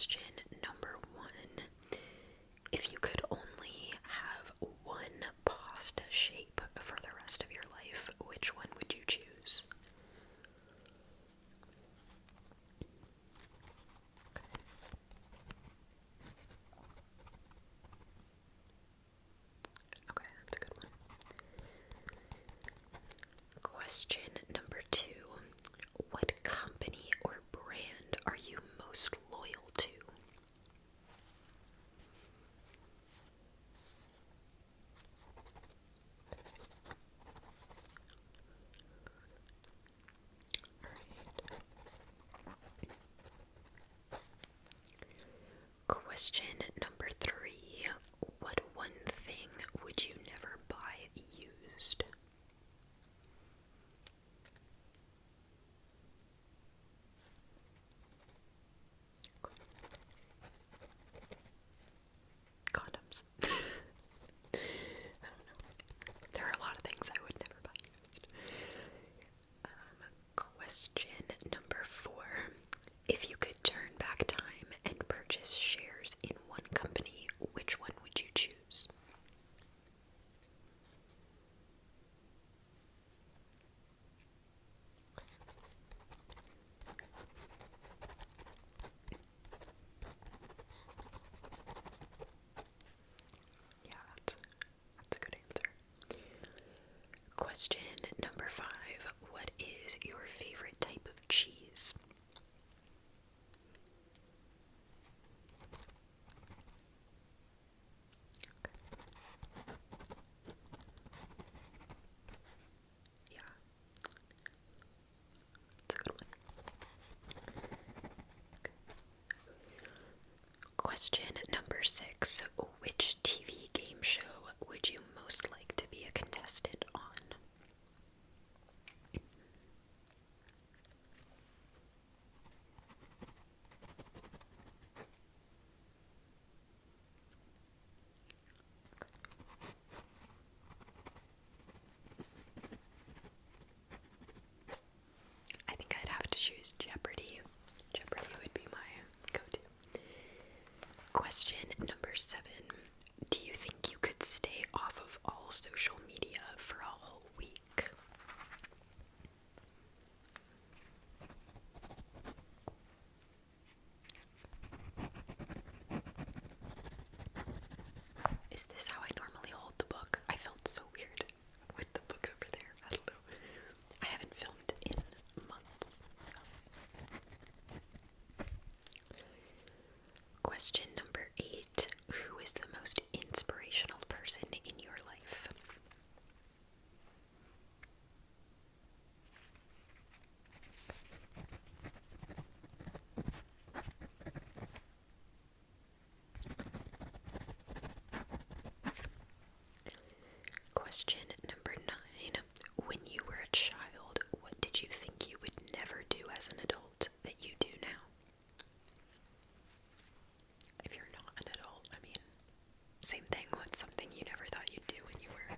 Question number 1. If you could only have one pasta shape for the rest of your life, which one would you choose? Okay, that's a good one. Question number 2. What company or brand are you most loyal to? Question number 3. What one thing would you never buy used? Condoms. I don't know. There are a lot of things I would never buy used. Question number 4. If you could turn back time and purchase shares in one company, which one would you choose? Yeah, that's a good answer. Question number 5. What is your favorite type of cheese? Yeah, that's a good one. Question number 6. Which TV game show would you most like to be a contestant on? I think I'd have to choose Jeopardy. Jeopardy would be my go-to. Question number 7. Do you think you could stay off of all social media for a whole week? Is this how I normally hold the book? I felt so weird with the book over there. I don't know. I haven't filmed in months, so. Question number 8. Who is the most inspirational person in your life? Question number 9. When you were a child, what did you think you would never do as an adult that you do now? If you're not an adult, I mean, same thing. What's something you never thought you'd do when you were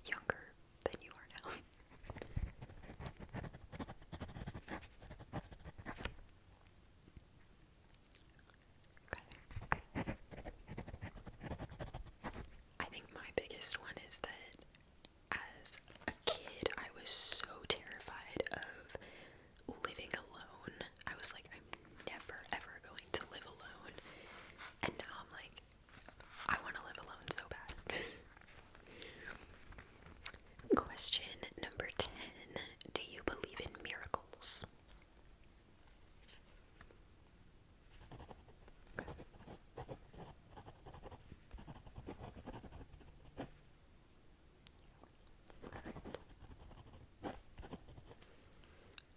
younger than you are now? Okay. I think my biggest one is that as a kid, I was so terrified of living alone. I was like, I'm never ever going to live alone. And now I'm like, I want to live alone so bad. Question number 10. Do you believe in miracles?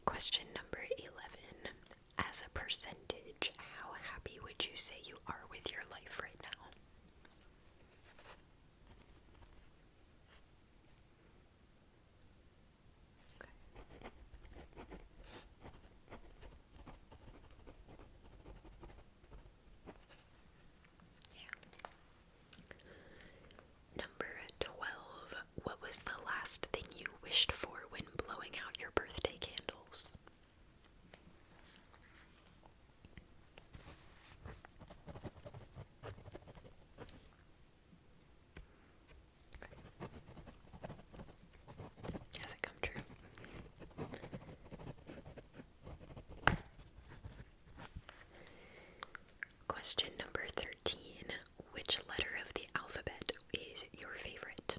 Question number 11. As a percentage, how happy would you say you are with your life right now? Number 12. What was the last thing you wished for when blowing out your birthday candles? Question number 13. Which letter of the alphabet is your favorite?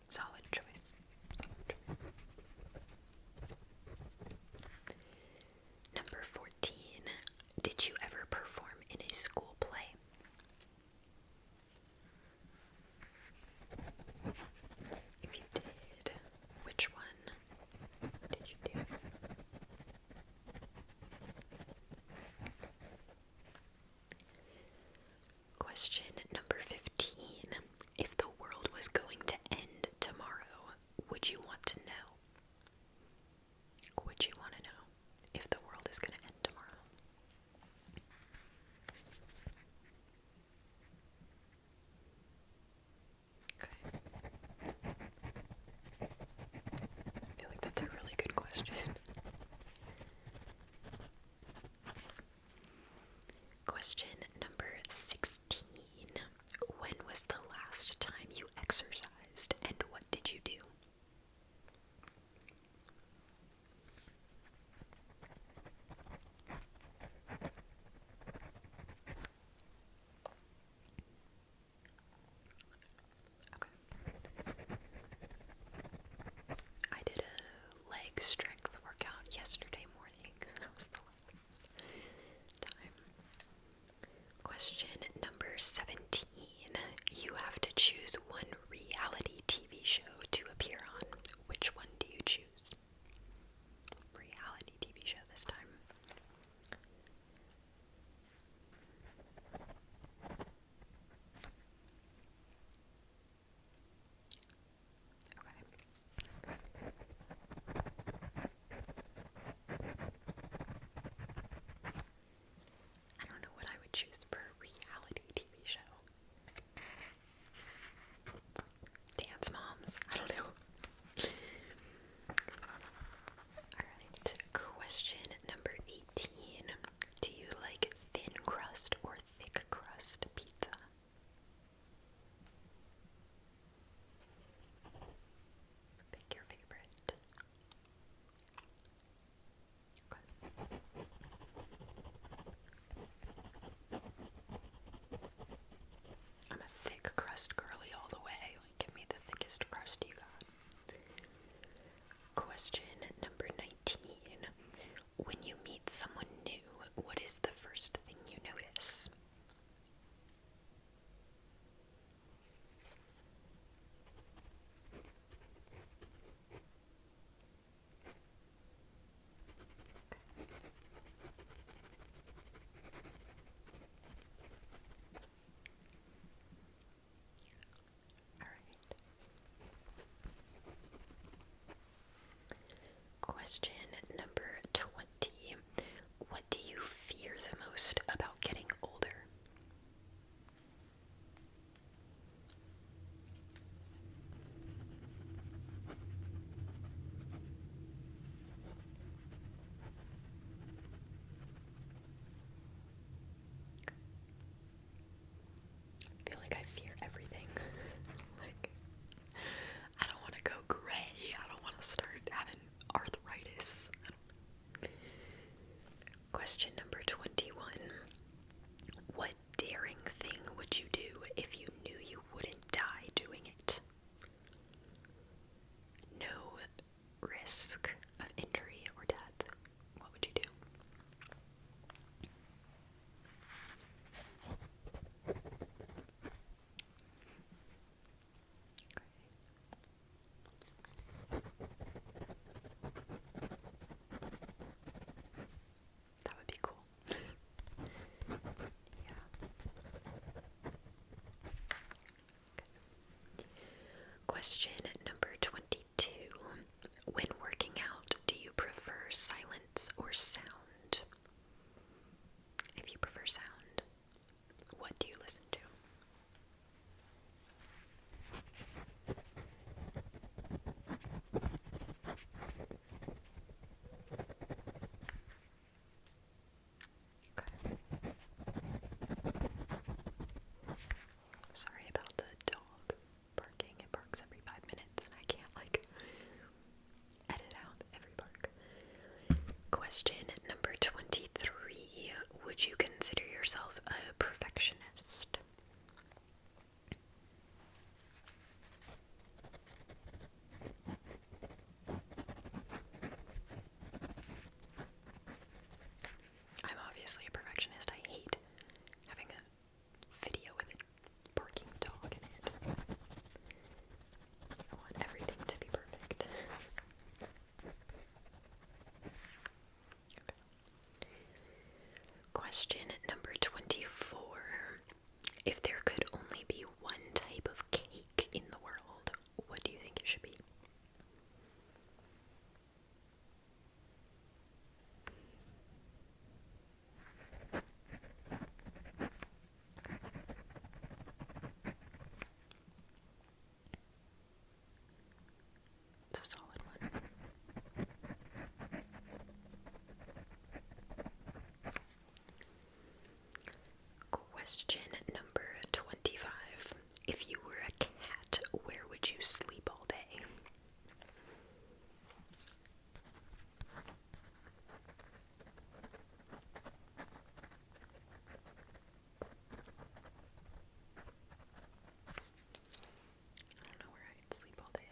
Solid choice. Number 14. Did you ever perform in a school play? If you did, Question number 25. If you were a cat, where would you sleep all day? I don't know where I'd sleep all day.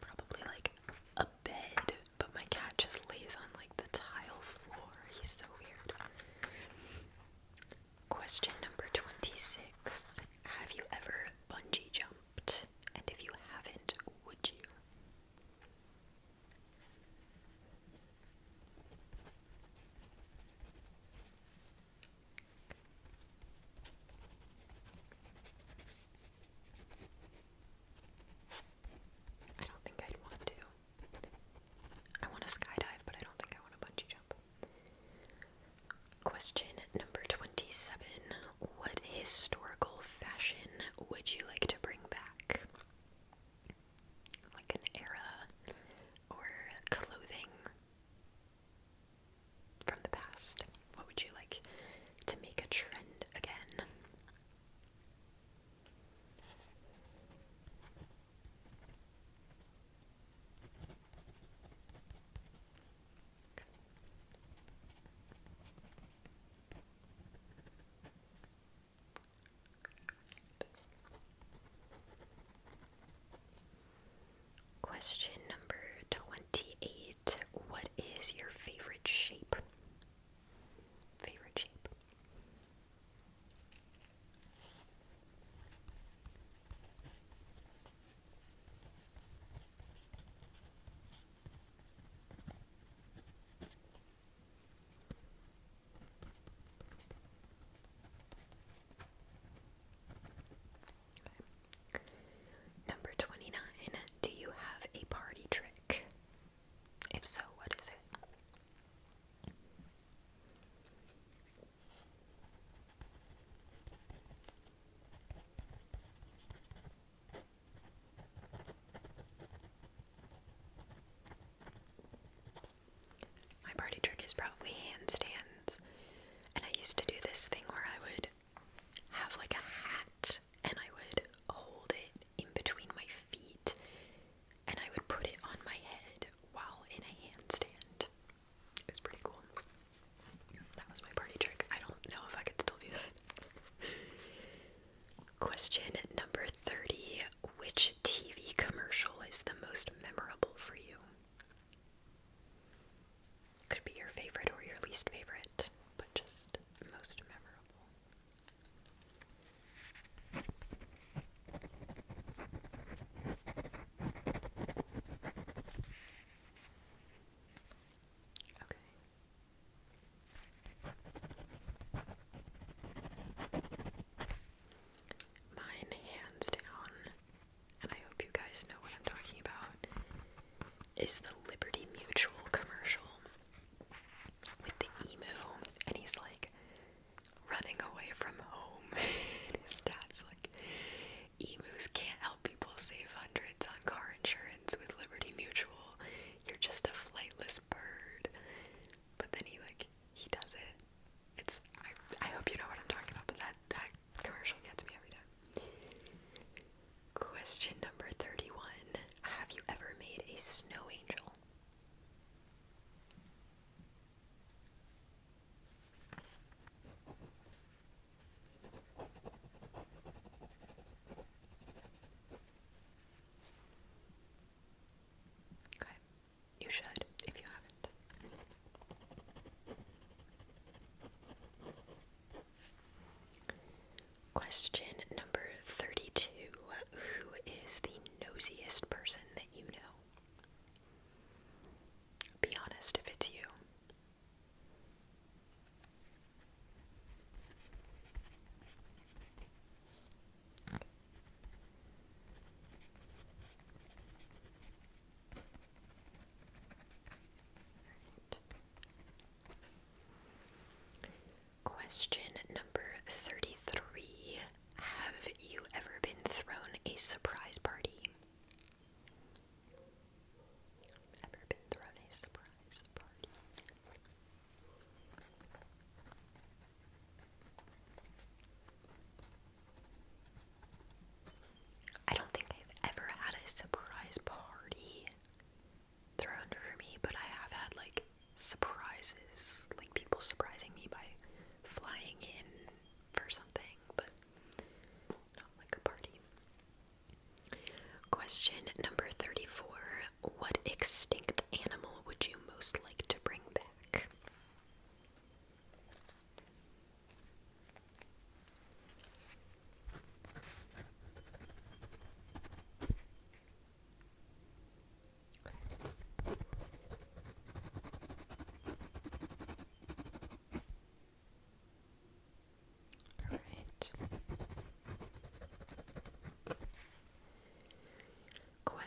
Probably like a bed, but my cat just lays on like the tile floor. He's so weird. Question number 26. Have you ever bungee jumped? And if you haven't, would you? I don't think I'd want to. I want to skydive, but I don't think I want to bungee jump. Question number 27. What historical fashion would you like to bring back? Like an era or clothing from the past? What would you like to make a trend again? Question number 28. What is your favorite shape? Favorite shape? Number 29. Do you have a party trick? If so, what is it? My party trick is probably handstands. And I used to do this thing where I would have like a hat and I would hold it in between my feet and I would put it on my head while in a handstand. It was pretty cool. That was my party trick. I don't know if I could still do that. Question number 30. Which TV commercial is the most memorable for you? Could be your favorite or your least favorite, but just most memorable. Okay. Mine, hands down, and I hope you guys know what I'm talking about, is the Liberty Mutual commercial with the emu, and he's like running away from home. And his dad's like, emus can't help people save hundreds on car insurance with Liberty Mutual. You're just a flightless bird. But then he does it. I hope you know what I'm talking about, but that commercial gets me every time. Question number 31. Have you ever made a snow angel? Okay, you should if you haven't. Question number 32. Who is the nosiest person that you know? Be honest if it's you. Question number 33. Have you ever been thrown a surprise party? Ever been thrown a surprise party?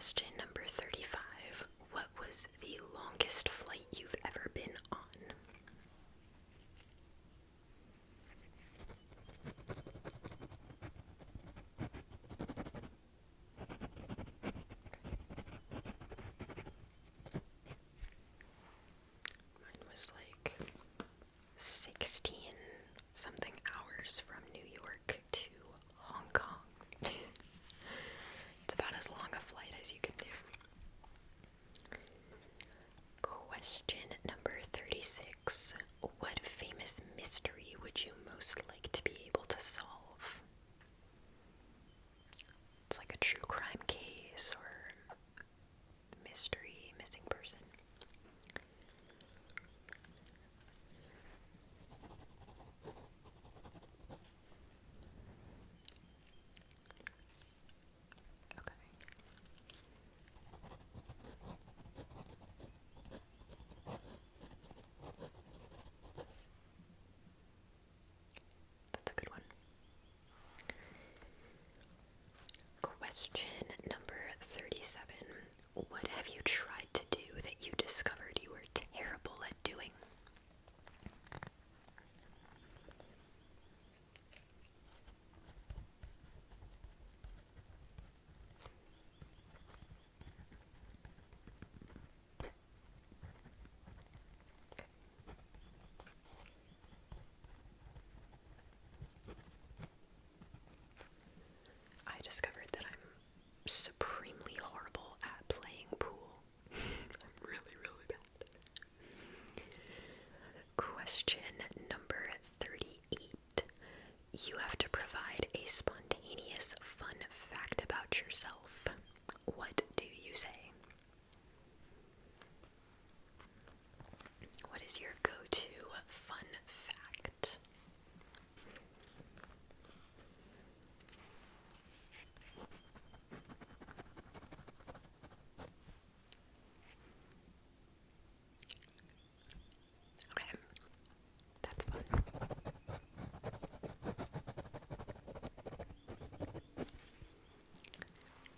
Question number 35. What was the longest flight you've ever been on? Mine was like 16 something hours from New York to Hong Kong. It's about as long a flight as you can do. Question number 36. What famous mystery would you most like to be able to solve? It's like a true crime case or mystery, missing person. Okay. That's a good one. Question number 37. What have you tried to do that you discovered you were terrible at doing? I discovered that I'm supremely horrible at playing pool. I'm really, really bad. Question number 38. You have to provide a spontaneous, fun fact about yourself. What do you say? What is your go-to fun fact? Okay, that's fun.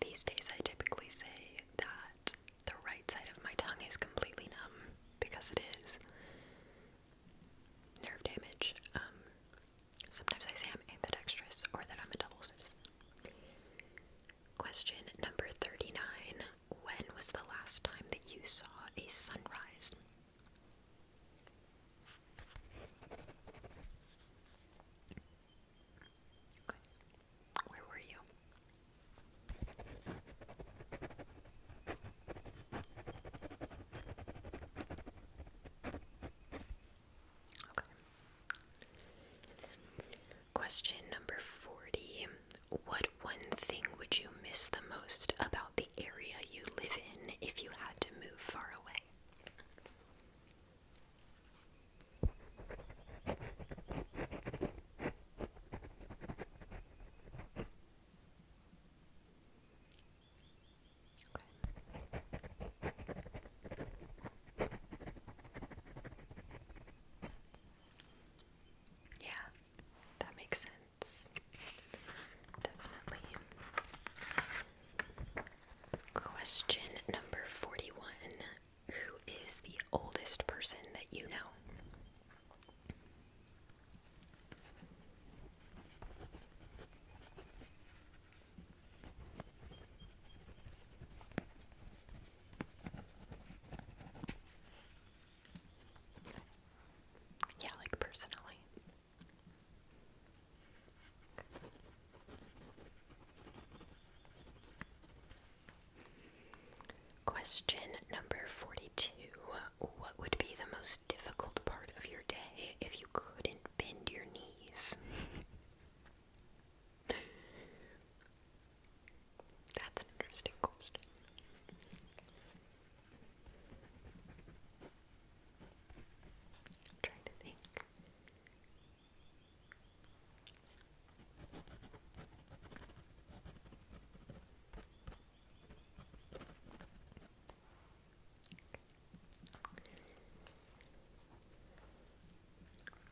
These days I typically say that the right side of my tongue is completely numb because it is. Nerve damage. Sometimes I say I'm ambidextrous or that I'm a double citizen. Question number 39. When was the last time that you saw a sunrise? Okay. Where were you? Okay. Question number 40. What one thing would you miss the most about the area you live in if you had to move far away? Yeah, that makes sense. Definitely. Question number 41. Who is the oldest person that you know? Yeah, like personally. Question number 42. What would be the most difficult part of your day if you couldn't bend your knees? That's an interesting question. I'm trying to think.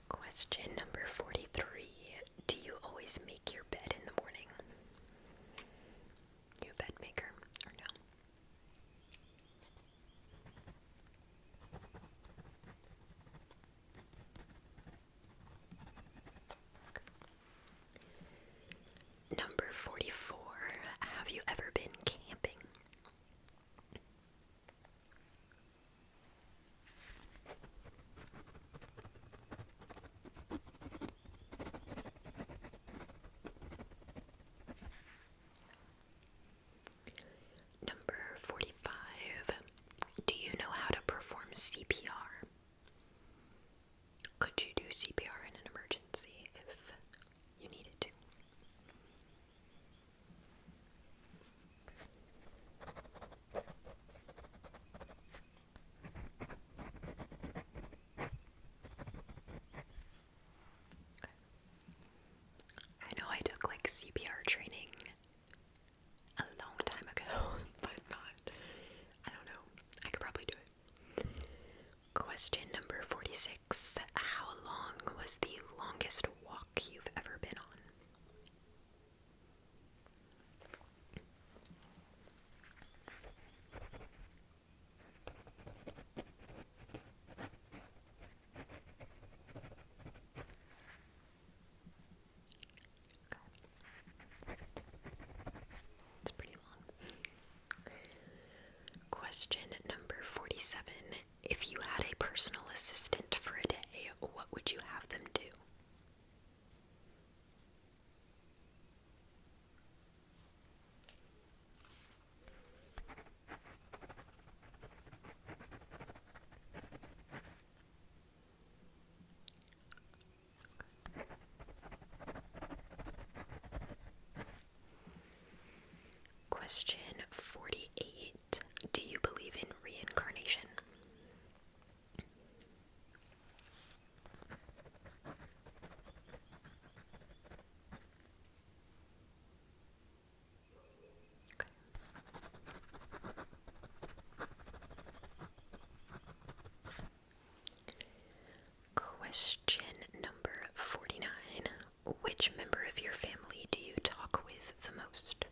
Question number 43. Do you always make your bed in the morning? You a bed maker or no? Question number 46. How long was the longest walk you've ever been on? It's pretty long. Question number 47. If you had a personal assistant for a day, what would you have them do? Question 48. Do you believe in reincarnation? Okay. Question number 49. Which member of your family do you talk with the most?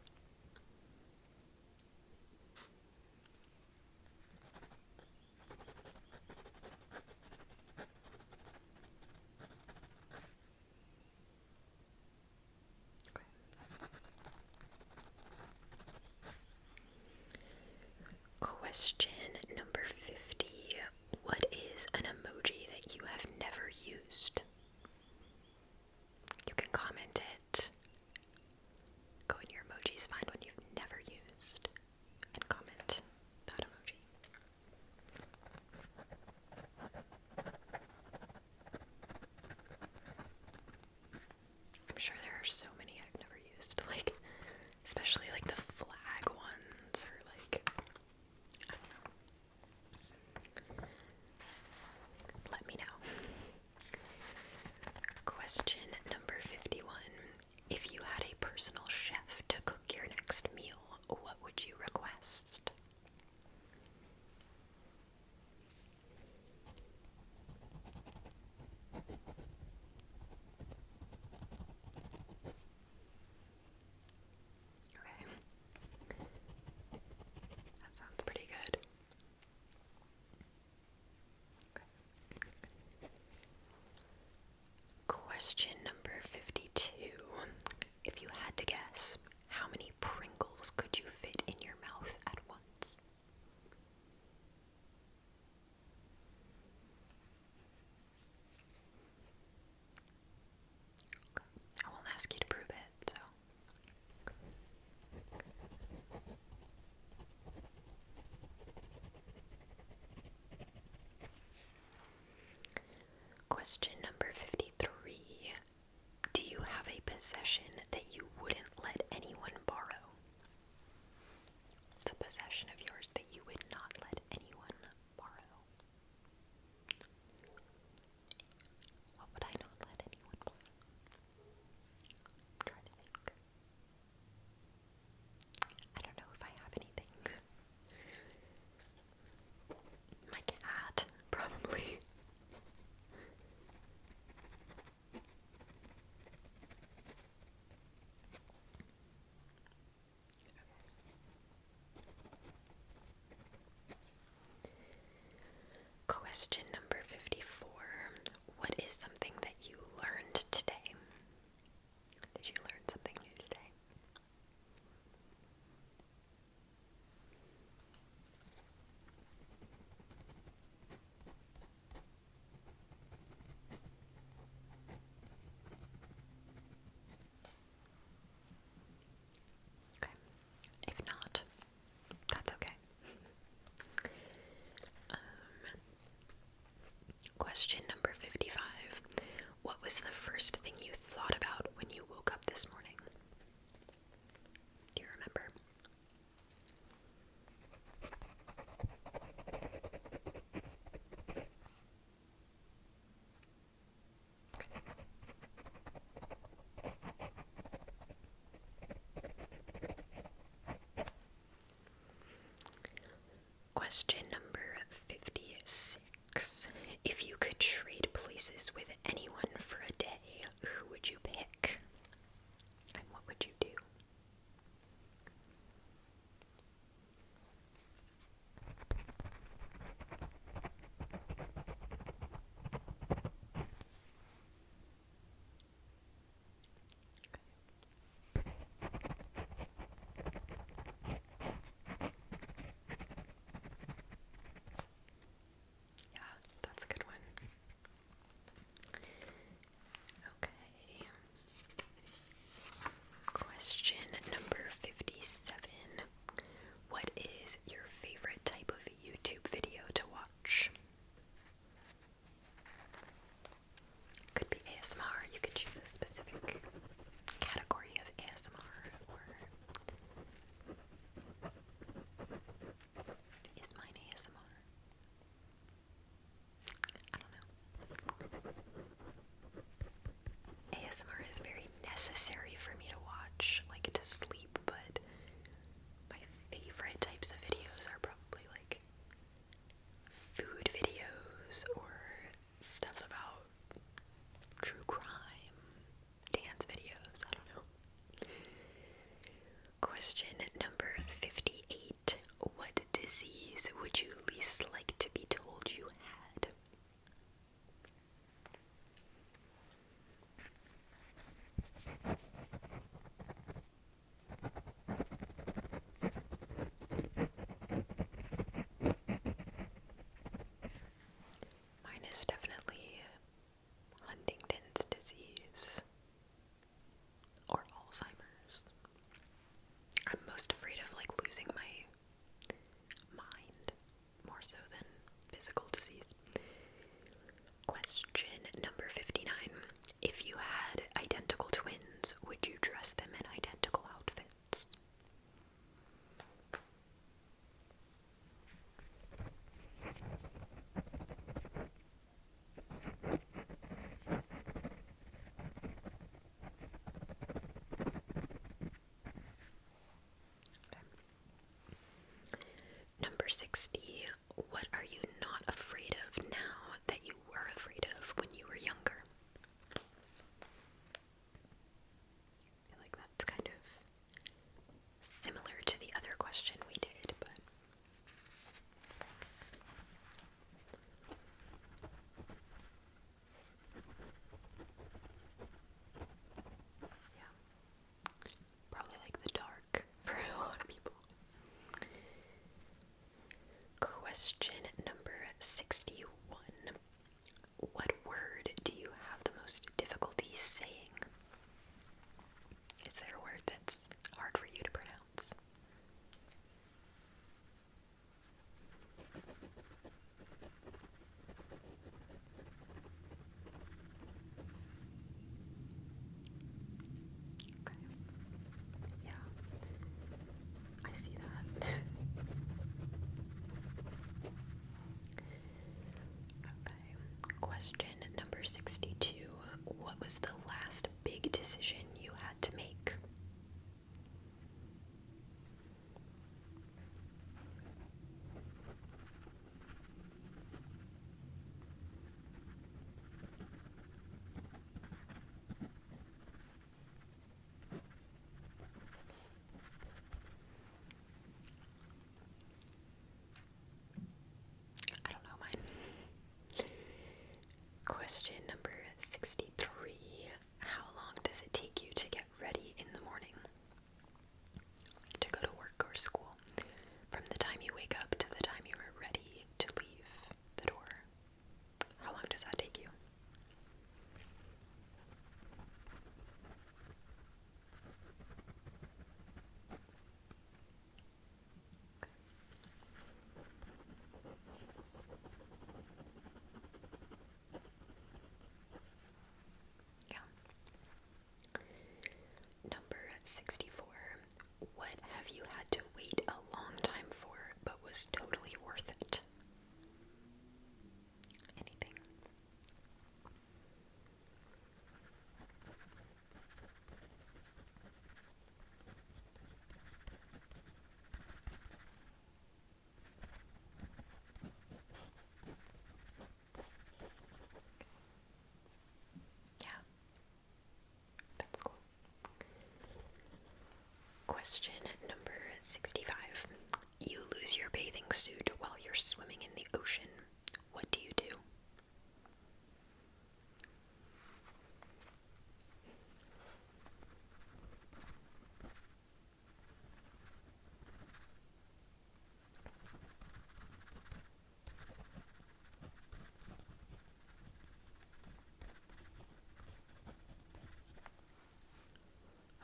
Question number 50. What is an emoji that you have never used? You can comment it. Go in your emojis, find one you've never used, and comment that emoji. I'm sure there are so many I've never used, like, especially like the flag ones, or like, I don't know. Let me know. Question number 51. If you had a personal chef to cook your next meal, what would you request? Okay. That sounds pretty good. Okay. Question number 52. If you had to guess, how many Pringles could you fit in your mouth at once? I won't ask you to prove it, so. Question number 53. Do you have a possession that you wouldn't let anyone borrow? It's a possession of yours that you would not let anyone borrow. What would I not let anyone borrow? I'm trying to think. I don't know if I have anything. My cat, probably. Question number 54. What is something that you learned today? Did you learn something new today? Okay. If not, that's okay. Question number 55. What was the first thing you thought about when you woke up this morning? Do you remember? Question number 56. Question number 58. What disease would you least like to be told you had? Mine is definitely Huntington's disease or Alzheimer's. I'm most afraid of like losing my mind more so than physical disease. Question number 59. If you had identical twins, would you dress them in identical outfits? Number 60. What are you not afraid of now that you were afraid of when you were younger? I feel like that's kind of similar to the other question we did, but yeah, probably like the dark for a lot of people. Question number 61. What word do you have the most difficulty saying? Is there a word that's hard for you to pronounce? Okay. Yeah. I see that. Okay. Question number 62. What was the last big decision you had to make? I don't know mine. Question number 63. How long does it take you to get ready in the morning? To go to work or school? From the time you wake up to the time you are ready to leave the door. How long does that take you? Yeah. Number 64. What have you had to wait a long time for but was totally worth it? Anything? Yeah. That's cool. Question number 65. You lose your bathing suit while you're swimming in the ocean. What do you do?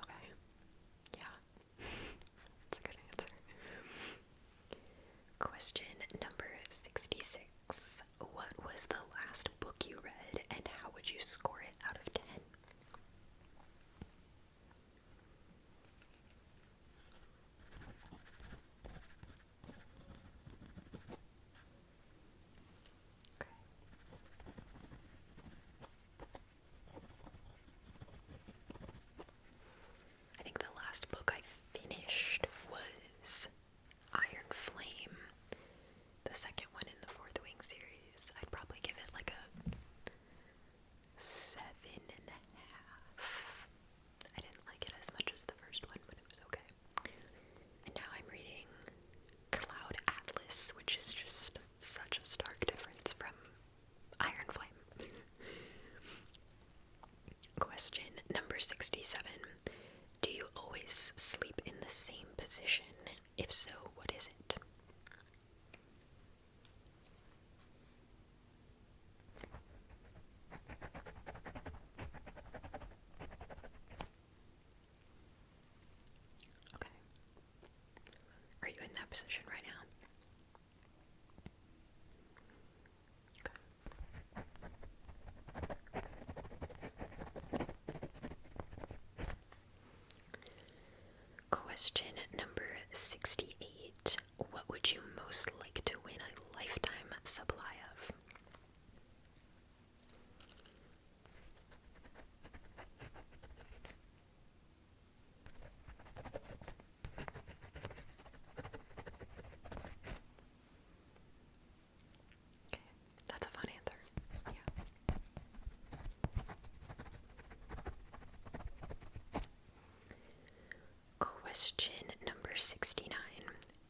Okay. Yeah. That's a good answer. Question number 66. position? If so, what is it? Okay. Are you in that position right now? Question number 68. What would you most like to win a lifetime supply of? Okay, that's a fun answer. Yeah. Question number 69.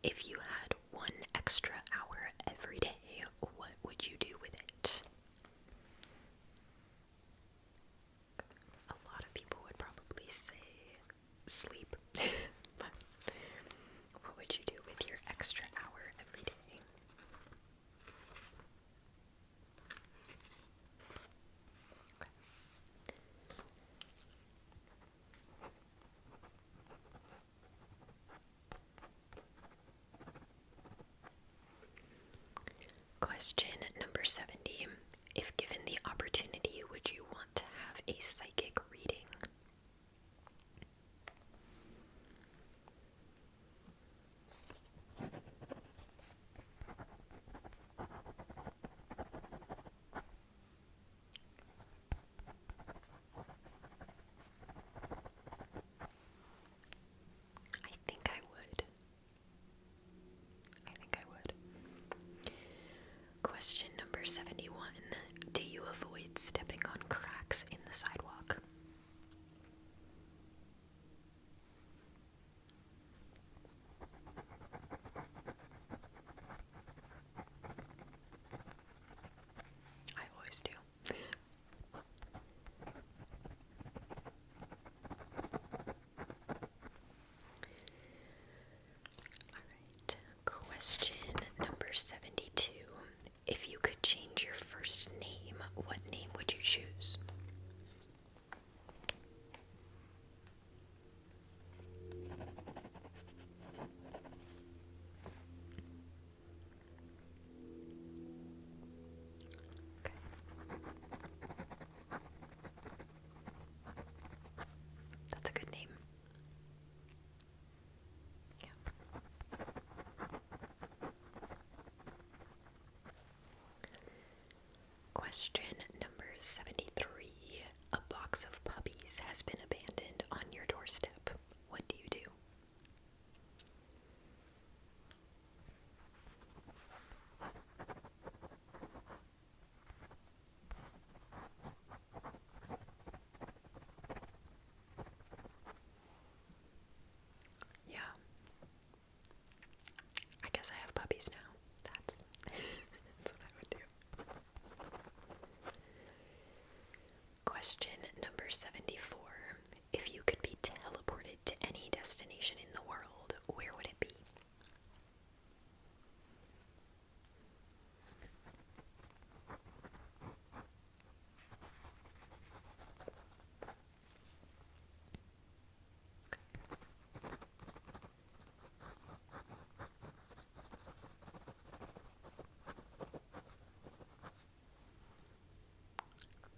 If you had 1 extra hour every day, what would you do with it? A lot of people would probably say sleep. But what would you do with your extra hour every day? Okay. Question number 70. If given the opportunity, would you want to have a psychic reading? I think I would. I think I would. Question number 71. Do you avoid stepping on cracks in the sidewalk? I always do. Alright, question number 72. If you could change your first name, what name would you choose? Okay. That's a good name. Yeah. Question number 73. A box of puppies has been abandoned on your doorstep. What do you do? Yeah. I guess I have puppies now. That's that's what I would do. Question number 74. If you could be teleported to any destination in the world, where would it be?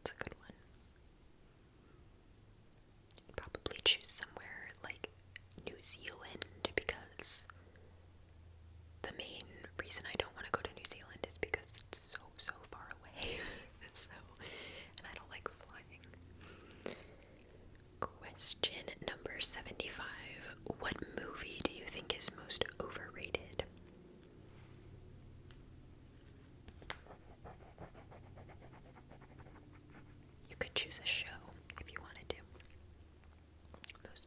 It's a good one. Probably choose somewhere like New Zealand because the main reason I don't want to go to New Zealand is because it's so far away. So, and I don't like flying. Question number 75. What movie do you think is most overrated? You could choose a show if you wanted to. Most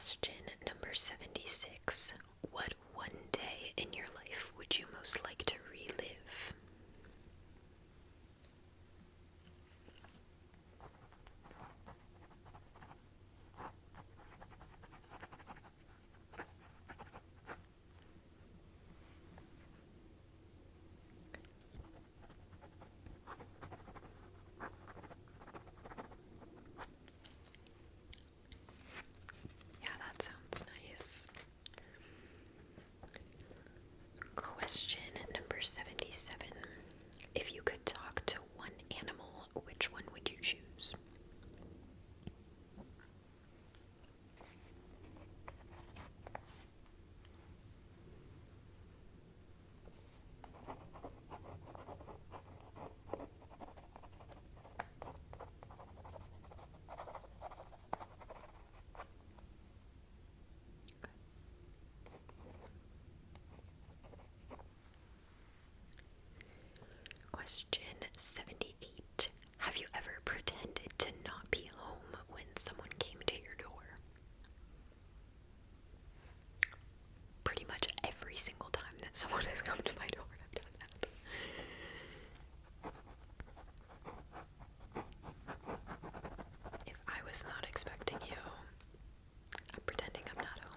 Question number 76. What one day in your life would you most like to relive? Yeah, that sounds nice. Question number 77. If you could talk to one animal, which one would you choose? Question 78. Have you ever pretended to not be home when someone came to your door? Pretty much every single time that someone has come to my door, I've done that. If I was not expecting you, I'm pretending I'm not home.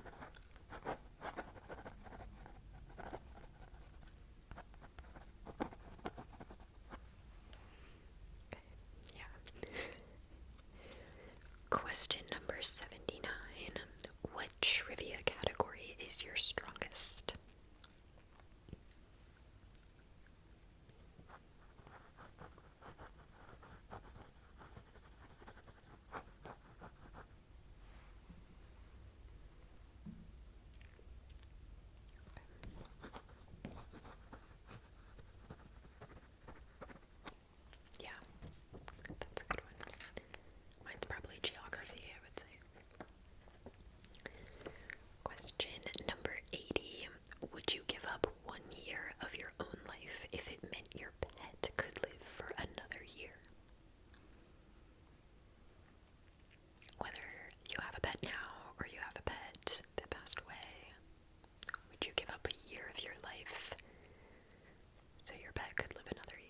Yeah. Question number 79. What trivia category is your strongest? Yeah, that's a good one. Mine's probably geography, I would say. Question number 80. Would you give up 1 year of your own life if it meant your pet could live for another year? Whether you have a pet now or you have a pet that passed away, would you give up a year of your life so your pet could live another year?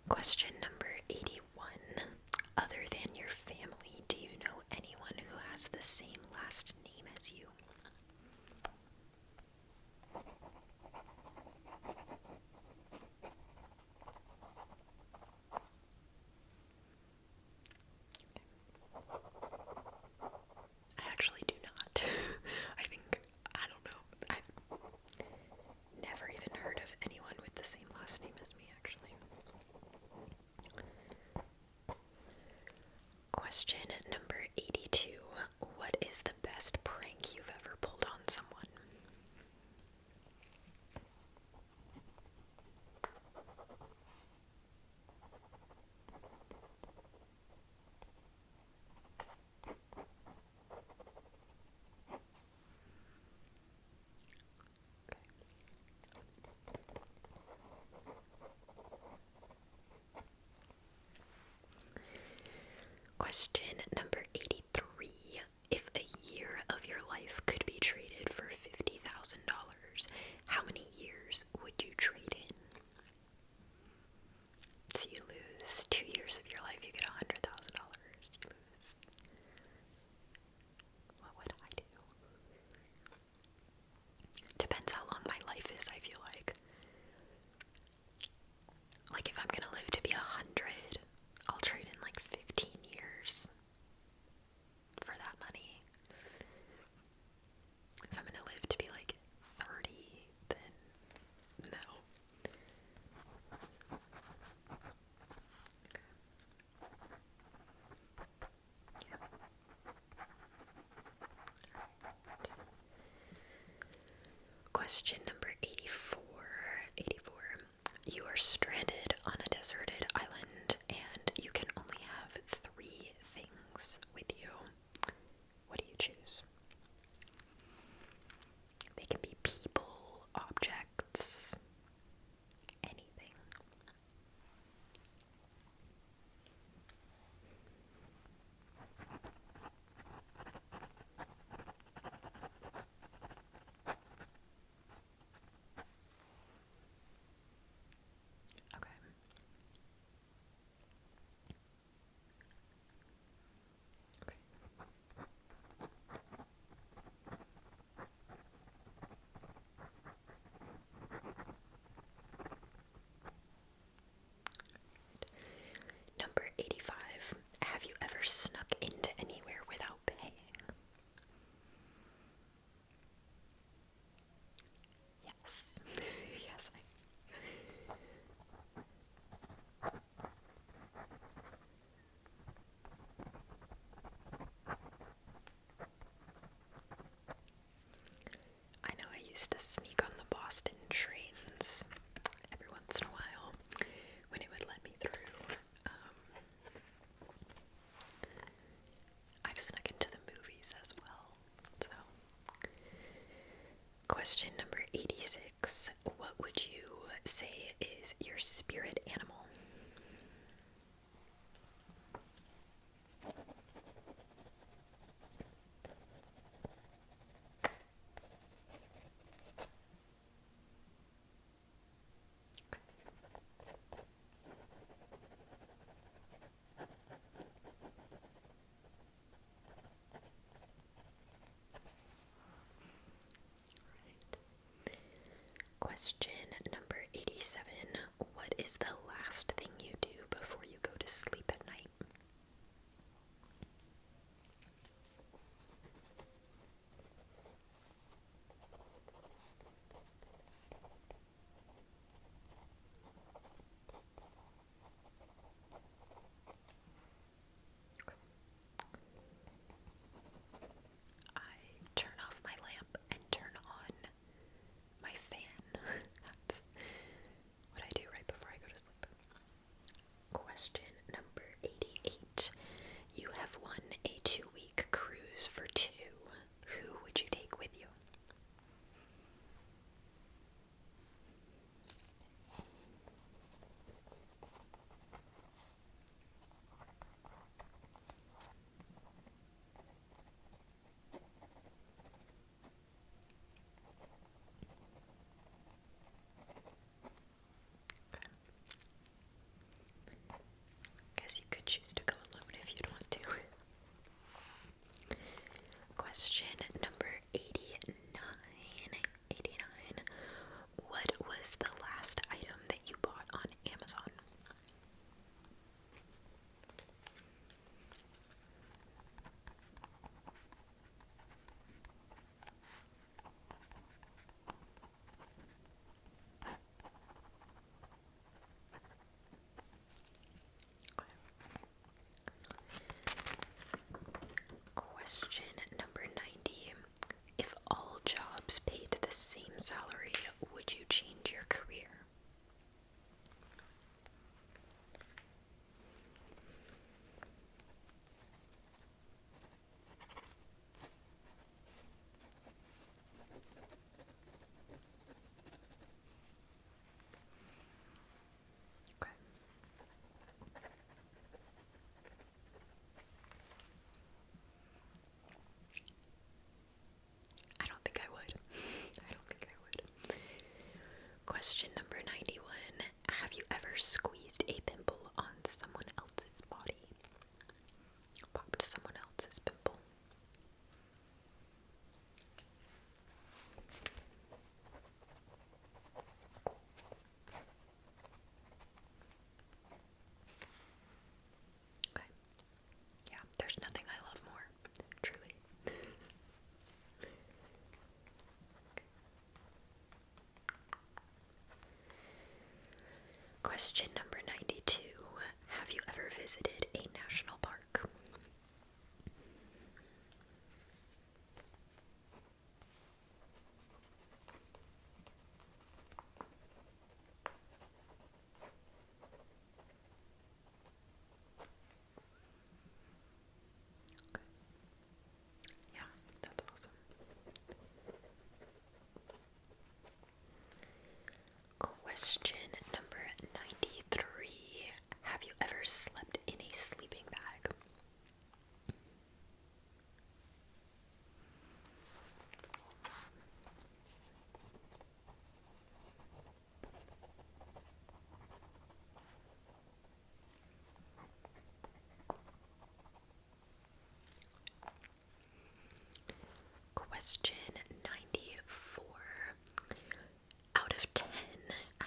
Question number 81. Other than your family, do you know anyone who has the same last name as you? I actually do not. I don't know. I've never even heard of anyone with the same last name as me, actually. Question number 82. What is the best prank you've ever pulled on someone? Question number 83. If a year of your life could be traded for $50,000, how many years would you trade in? So you lose 2 years of your life, you get $100,000. You lose. What would I do? Depends how long my life is, I feel like. Like, if I'm gonna live to be 100, I'll trade in like 15 years for that money. If I'm gonna live to be like 30, then no. Yeah. Question number 84. 84. You are stranded on a deserted island and you can only have 3 things with you. What do you choose? used to sneak on the Boston trains every once in a while when it would let me through. I've snuck into the movies as well. So, question number 86. What would you say is your spirit animal? Question number 87. What is the last thing you do before you go to sleep at night? I turn off my lamp and turn on my fan. That's what I do right before I go to sleep. Question number 88. You have won a 2-week cruise for two. Who would you take with you? Guess you could choose to go alone if you'd want to. Question number 89. 89. What was the last item that you bought on Amazon? Question number 90. If all jobs paid the same salary, would you change your career? Okay. I don't think I would. I don't think I would. Question number 91. Have you ever squeezed a pimple on someone else's body? Popped someone else's pimple? Okay. Yeah, there's nothing I love more, truly. Question number 92. Have you ever visited a national park? Yeah, that's awesome. Question number 93. Have you ever slept in a sleeping bag? Question 94. Out of 10, how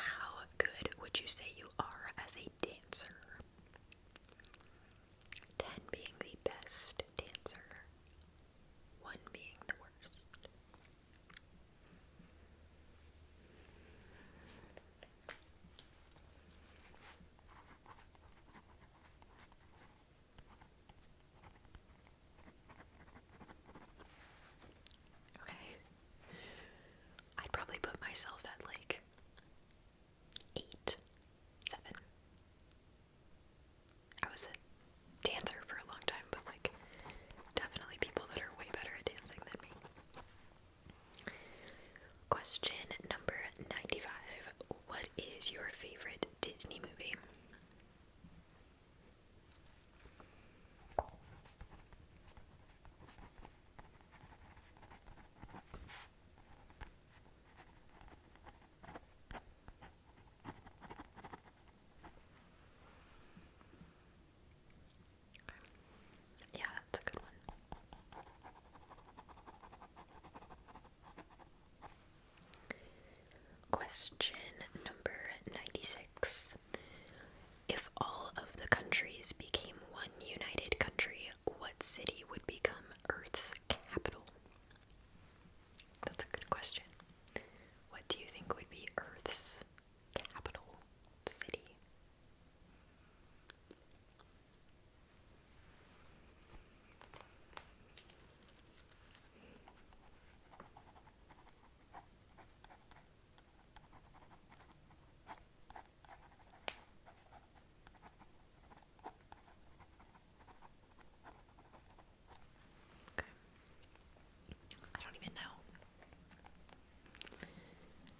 Question number 95. What is your favorite Disney movie? Yeah, that's a good one. Question number 96. If all of the countries became one united country, what city would become Earth's capital? That's a good question. What do you think would be Earth's capital city? I don't even know. I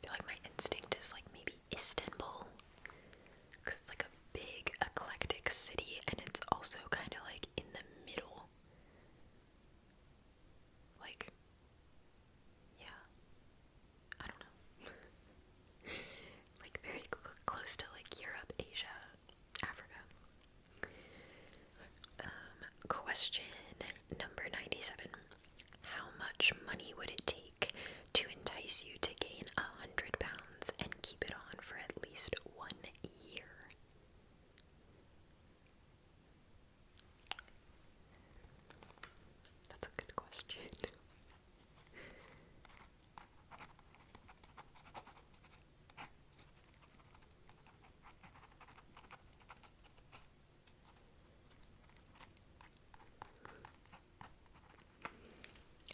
feel like my instinct is like maybe Istanbul, because it's like a big eclectic city and it's also kind of like in the middle. Like, yeah, I don't know. Like very close to like Europe, Asia, Africa. Question number 97. How much money would it take to entice you to gain 100 pounds and keep it on for at least 1 year? That's a good question.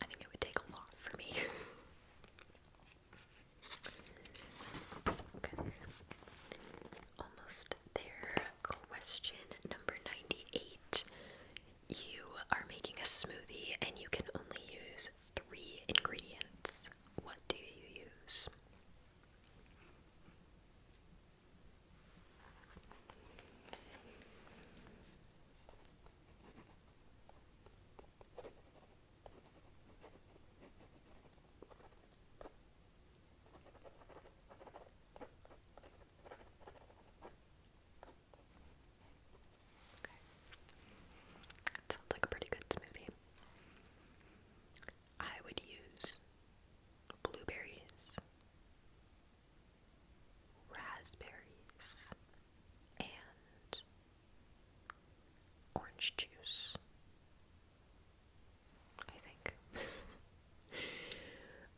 I think it would take a lot for me. Okay. Almost there. Question number 98. You are making a smoothie and you can only use 3 ingredients. What do you use? That sounds like a pretty good smoothie. I would use blueberries, raspberries, and orange juice, I think.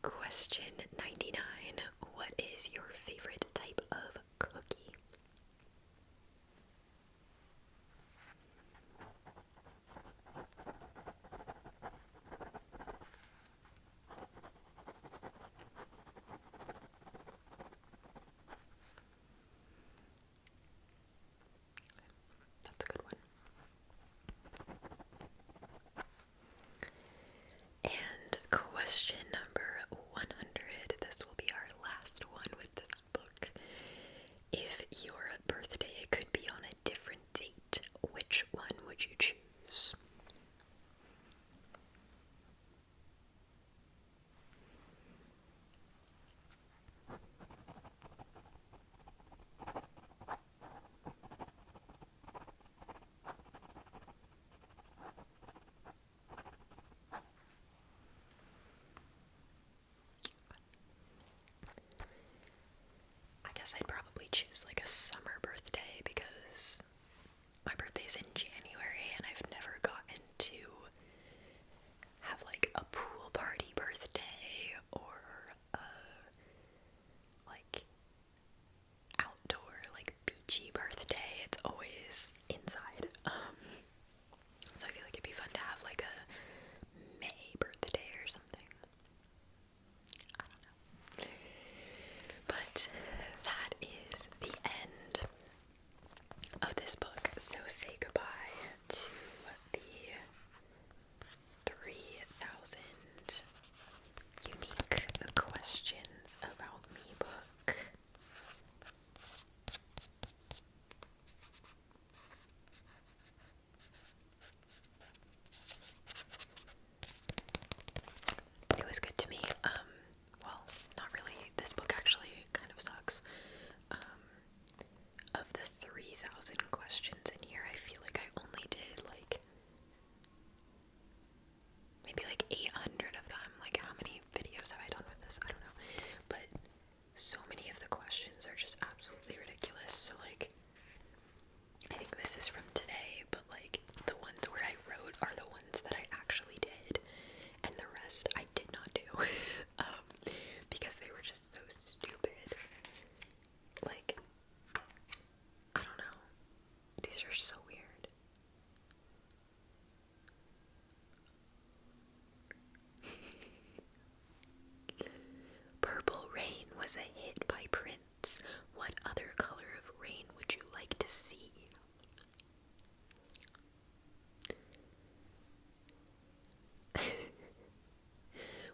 Question 99. What is your favorite type of cookie? That's a good one. And question number 100. This will be our last one with this book. If your birthday could be on a different date, which one would you choose? I guess I'd probably choose like a summer birthday because my birthday's in January and I've never gotten to have like a pool party birthday or a like outdoor like beachy birthday. It's always inside. So I feel like it'd be fun to have like a May birthday or something. I don't know. But that is the end of this book. So say goodbye know. Because they were just so stupid. Like, I don't know. These are so weird. Purple Rain was a hit by Prince. What other color of rain would you like to see?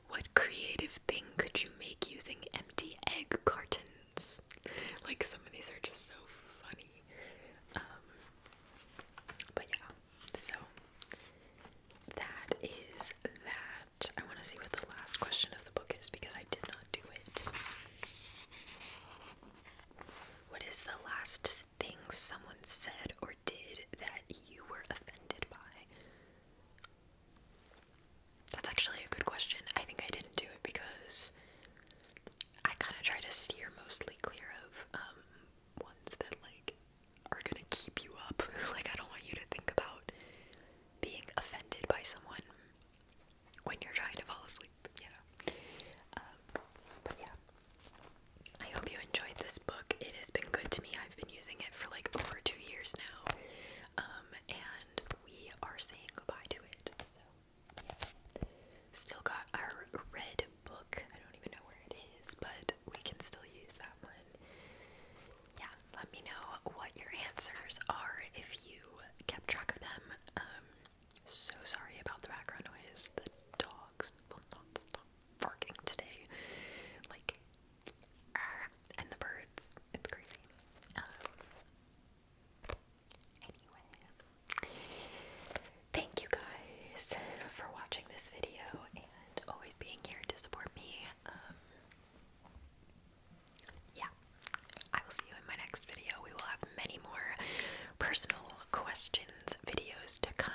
What creative thing could you make using empty egg cartons? Like, some of these are just so funny. But yeah, so that is that. I want to see what the last question of the book is because I did not do it. What is the last thing someone said or did that you were offended by? That's actually a good question. I think I didn't do it because I kind of try to steer mostly clear of ones that like are gonna keep you up. Like, I don't want you to think about being offended by someone when you're trying to fall asleep. Yeah. But yeah, I hope you enjoyed this book. It has been good to me. I've been using it for like over 2 years now, and we are saying goodbye to it. So yeah. Still got our red book. I don't even know where it is, but we can still use that one. Yeah, let me know what your answers are if you kept track of them. So sorry about the background noise. The dogs will not stop barking today. Like, and the birds. It's crazy. Anyway, thank you guys for watching this video and always being here to support me. Yeah, I will see you in my next video. We will have many more personal questions videos to come.